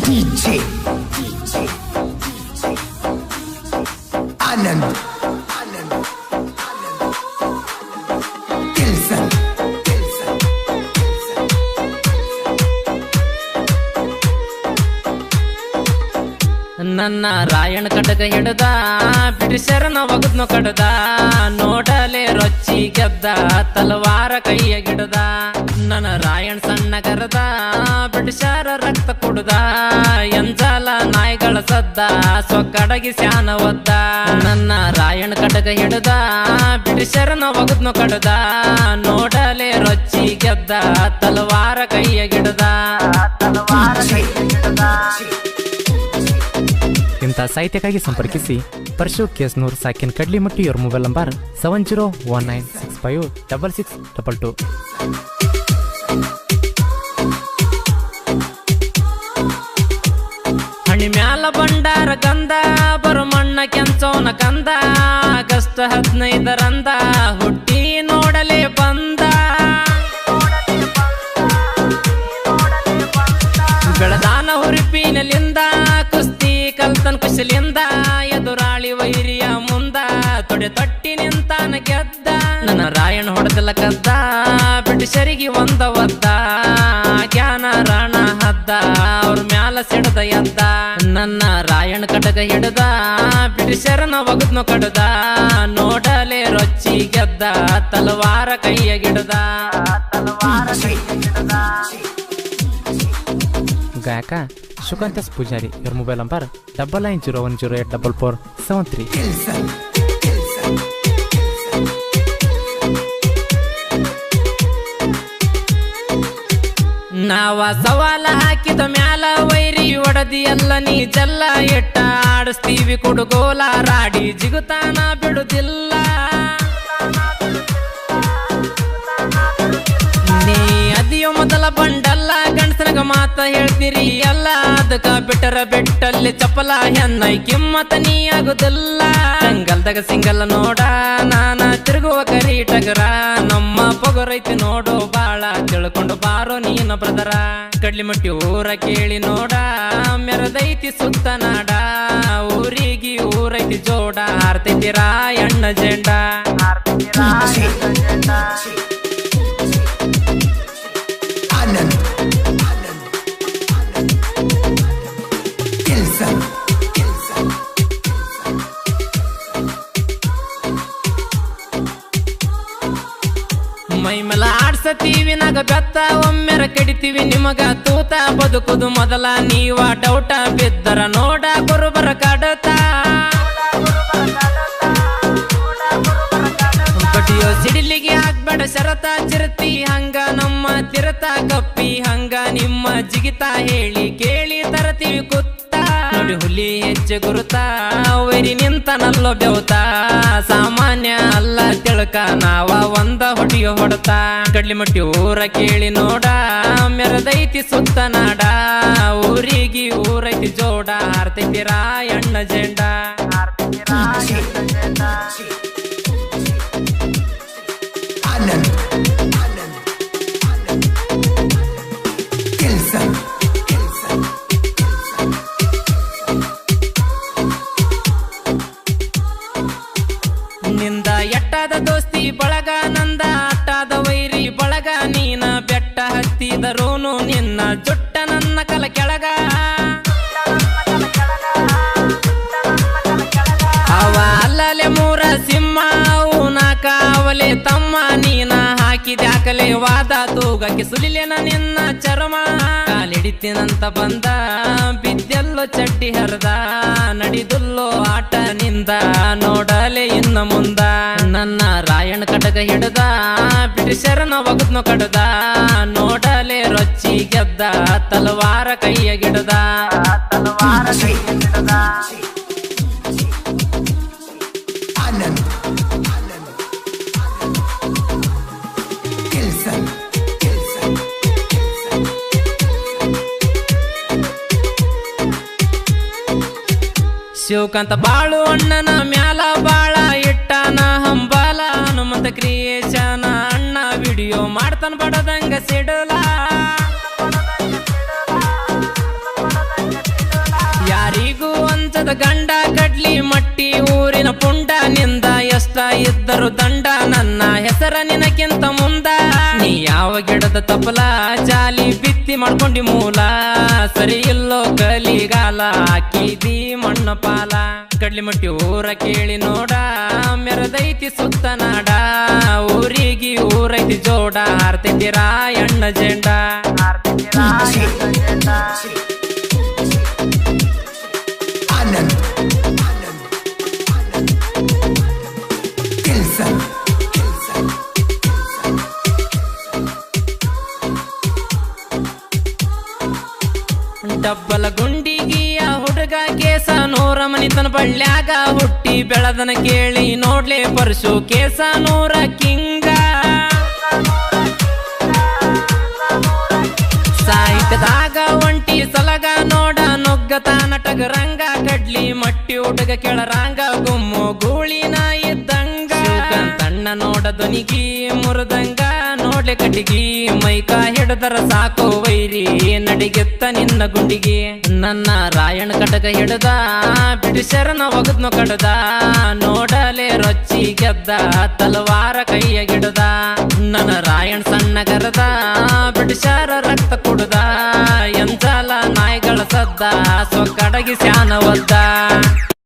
DJ Anand Kilson ನನ್ನ ರಾಯಣ ಕಡಗ ಹಿಡದ ಬ್ರಿಟಿಷರನ ಒಗದ್ನು ಕಡದ ನೋಡಲೆ ರೊಚ್ಚಿ ಗೆದ್ದ ತಲವಾರ ಕೈಯ ಗಿಡದ ನನ್ನ ರಾಯಣ ಸಣ್ಣ ಕರದ ಬ್ರಿಟಿಷರ ರಕ್ತ ಕುಡ್ದ ಎಂಜಾಲ ನಾಯಿಗಳ ಸದ್ದ ಸೊಕ್ಕಡಗಿ ಸ್ಯಾನ ಒದ್ದ ನನ್ನ ರಾಯಣ ಕಡಗ ಹಿಡದ ಬ್ರಿಟಿಷರನ ಒಗದ್ನು ಕಡದ ನೋಡಲೆ ರೊಚ್ಚಿ ಗೆದ್ದ ತಲವಾರ ಕೈಯ ಗಿಡದ ಇಂಥ ಸಾಹಿತ್ಯಕ್ಕಾಗಿ ಸಂಪರ್ಕಿಸಿ ಪರಶು ಕೇಸ್ನೂರ್ ಸಾಕಿನ್ ಕಡ್ಲಿಮಟ್ಟಿ ಇವರ ಮೊಬೈಲ್ ನಂಬರ್ 7019656622. ಹಣಿ ಮ್ಯಾಲ ಬಂಡಾರ ಗಂಧ ಬರು ಮಣ್ಣ ಕೆಂಚೋನ ಕಂದ ಆಗಸ್ಟ್ 15ರಂದ ಹುಟ್ಟಿ ನೋಡಲೇ ಬಂದ ಬೆಳದಾನ ಹುರಿಪಿನಲಿಂದ ಕುಸ್ತಿ ಕಲ್ತನ್ ಕುಶಲಿಂದ ಎದುರಾಳಿ ವೈರಿಯ ಮುಂದ ತೊಡೆ ತೊಟ್ಟಿ ನಿಂತಾನ ಗೆದ್ದ ನನ್ನ ರಾಯಣ ಹೊಡೆದಲ್ಲ ಕದ್ದ ಬ್ರಿಟಿಷರಿಗೆ ಒಂದ ಒದ್ದ ಜ್ಞಾನ ರಾಣ ಹದ್ದ ಅವ್ರ ಮ್ಯಾಲ ಸಿಡದ ಎದ್ದ ನನ್ನ ರಾಯಣ ಕಟಕ ಹಿಡದ ಬ್ರಿಟಿಷರನ ಒಗದ್ನು ಕಡದ ನೋಡಲೆ ರೊಚ್ಚಿ ಗೆದ್ದ ತಲವಾರ ಕೈಯ ಗಿಡದ ಗಾಯಕ ಸುಕಾಂತ್ ಎಸ್ ಪೂಜಾರಿ ಇವರ ಮೊಬೈಲ್ ನಂಬರ್ 990483. ನಾವ ಸವಾಲ ಹಾಕಿದ ಮ್ಯಾಲ ವೈರಿ ಒಡದಿ ಎಲ್ಲ ನೀ ಜಲ್ಲ ಎಟ್ಟ ಆಡಿಸ್ತೀವಿ ಕುಡುಗೋಲ ರಾಡಿ ಜಿಗುತಾನ ಬಿಡುದಿಲ್ಲ ನೀ ಅದಿಯೋ ಮೊದಲ ಬಂಡಲ್ಲ ಗಂಡಸನಗ ಮಾತ ಹೇಳ್ತೀರಿ ಎಲ್ಲ ಅದಕ್ಕ ಬಿಟ್ಟರ ಬೆಟ್ಟಲ್ಲಿ ಚಪಲ ಹೆನ್ನೈ ಕಿಮ್ಮತ ನೀ ಆಗುದಿಲ್ಲ ಜಂಗಲ್ದಾಗ ಸಿಂಗಲ್ಲ ನೋಡ ನಾನ ತಿರುಗುವ ಕರಿ ಟಗರ ನಮ್ಮ ಪೊಗರೈತಿ ನೋಡು ಬಾಳ ತಿಳ್ಕೊಂಡು ಬಾರೋ ನೀನ ಬ್ರದರ ಕಡ್ಲಿಮಟ್ಟಿ ಊರ ಕೇಳಿ ನೋಡ ಮೆರದೈತಿ ಸುತ್ತ ನಾಡ ಊರಿಗಿ ಊರೈತಿ ಜೋಡ ಹಾರ್ತೈತಿ ರಾಯಣ್ಣ ಜೆಂಡ Anand Kilson ಮೈಮಲ ಆಡ್ಸತೀವಿ ನಗ ಬೆತ್ತ ಒಮ್ಮೆರ ಕಡಿತೀವಿ ನಿಮಗ ತೂತ ಬದುಕುದು ಮೊದಲ ನೀವ ಡೌಟ ಬಿದ್ದರ ನೋಡ ಗುರುಬರ ಕಡತ ಕಟಿಯೋ ಸಿಡಿಲಿಗೆ ಆಗ್ಬೇಡ ಶರತ ಚಿರತಿ ಹಂಗ ನಮ್ಮ ತಿರತ ಕಪ್ಪಿ ಹಂಗ ನಿಮ್ಮ ಜಿಗಿತ ಹೇಳಿ ಕೇಳಿ ತರತೀವಿ ಕುತ್ತ ನೋಡಿ ಹುಲಿ ಹೆಜ್ಜೆ ಗುರುತ ವೈರಿ ನಿಂತ ನಲ್ಲೋ ಬೆವತ ಸಾಮಾನ್ಯ ಅಲ್ಲ ತಿಳ್ಕ ನಾವ ಒಂದ ಹೊಡಿಯೋ ಹೊಡತ ಕಡ್ಲಿಮಟ್ಟಿ ಊರ ಕೇಳಿ ನೋಡ ಮೆರದೈತಿ ಸುತ್ತ ನಾಡ ಊರಿಗಿ ಊರೈತಿ ಜೋಡ ಹಾರ್ತೈತಿ ರಾಯಣ್ಣ ಜೆಂಡ Anand Kilson ನಿಂದ ಎಟ್ಟಾದ ದೋಸ್ತಿ ಬಳಗ ನಂದ ಅಟ್ಟಾದ ವೈರಿ ಬಳಗ ನೀನ ಬೆಟ್ಟ ಹತ್ತಿದರೂನು ನಿನ್ನ ಜುಟ್ಟ ನನ್ನ ಕಲ ಕೆಳಗ ಅವ ಅಲ್ಲಲೆ ಮೂರ ಸಿಂಹ ಅವು ನಾಕಾವಲೆ ತಮ್ಮ ನೀನ ಹಾಕಿದ್ಯಾಕಲೆ ವಾದ ತೂಗಕ್ಕೆ ಸುಲಿಲೆನ ನಿನ್ನ ಚರ್ಮ ಕಾಲಿಡಿತೀನಂತ ಬಂದ ಬಿದ್ದೆಲ್ಲೋ ಚಡ್ಡಿ ಹರಿದ ನಡಿದುಲ್ಲೋ ಆಟ ನಿಂದ ನೋಡಲೆ ಇನ್ನ ಮುಂದ ನನ್ನ ರಾಯಣ ಕಟಕ ಹಿಡದ ಬ್ರಿಟಿಷರನ ಒಗದ್ನು ಕಡದ ನೋಡಲೆ ರೊಚ್ಚಿ ಗೆದ್ದ ತಲವಾರ ಕೈಯ ಗಿಡದ Anand Kilson ಶಿವಕಾಂತ ಬಾಳು ಅಣ್ಣನ ಮ್ಯಾಲ ಬಾಳ ಇಟ್ಟಾನ ಹಂಬಾಲ ಹನುಮಂತ ಕ್ರಿಯೇಶನ ಅಣ್ಣ ವಿಡಿಯೋ ಮಾಡ್ತಾನ ಬಡದಂಗ ಸಿಡಲ ಕಷ್ಟದ ಗಂಡ ಕಡ್ಲಿ ಮಟ್ಟಿ ಊರಿನ ಪುಂಡ ನಿಂದ ಎಷ್ಟ ಇದ್ದರು ದಂಡ ನನ್ನ ಹೆಸರ ನಿನಕ್ಕಿಂತ ಮುಂದ ನೀ ಯಾವ ಗಿಡದ ತಪ್ಪಲ ಜಾಲಿ ಬಿತ್ತಿ ಮಾಡ್ಕೊಂಡಿ ಮೂಲ ಸರಿ ಇಲ್ಲೋ ಕಲಿಗಾಲ ಹಾಕಿದಿ ಮಣ್ಣ ಪಾಲ ಕಡ್ಲಿ ಮಟ್ಟಿ ಊರ ಕೇಳಿ ನೋಡ ಮೆರದೈತಿ ಸುತ್ತ ನಾಡ ಊರಿಗಿ ಊರೈತಿ ಜೋಡ ಹಾರ್ತೈತಿ ರಾಯಣ್ಣ ಜೆಂಡ Anand. Kilson. ಡಬ್ಬಲ ಗುಂಡಿಗಿಯ ಹುಡುಗ ಕೇಸ ನೂರ ಮನಿತನ ಬಳ್ಳ್ಯಾಗ ಹುಟ್ಟಿ ಬೆಳದನ ಕೇಳಿ ನೋಡ್ಲೆ ಪರಶು ಕೇಸ ನೂರ ಕಿಂಗ ಸಾಹಿತ್ಯದಾಗ ಒಂಟಿ ಸಲಗ ನೋಡ ನುಗ್ಗತ ನಟಗ ರಂಗ ಕಡ್ಲಿ ಮಟ್ಟಿ ಹುಡುಗ ಕೆಳರಂಗ ಗುಮ್ಮು ಗೂಳಿನ ಇದ್ದಂಗ ತಣ್ಣ ನೋಡ ಧ್ವನಿಗಿ ಮುರಿದಂಗ ನೋಡ್ಲೆ ಕಟ್ಟಿಗಿ ಮೈಕ ಹಿಡದರ ಸಾಕು ವೈರಿ ನಡಿಗೆತ್ತ ನಿನ್ನ ಗುಂಡಿಗೆ ನನ್ನ ರಾಯಣ ಕಟಕ ಹಿಡದ ಬಿಡಿಸರನ ಒಗದ್ನು ಕಡದ ನೋಡಲೆ ರೊಚ್ಚಿ ಗೆದ್ದ ತಲವಾರ ಕೈಯ ಗಿಡದ ನನ್ನ ರಾಯಣ ಸಣ್ಣ ಗರದ ಬಿಡಿಸರ ರಕ್ತ ಕುಡ್ದ ಎಂತಲ ನಾಯಿಗಳ ಸದ್ದ ಸೊಕ್ಕಡಗಿ ಸ್ಯಾನ ಒದ್ದ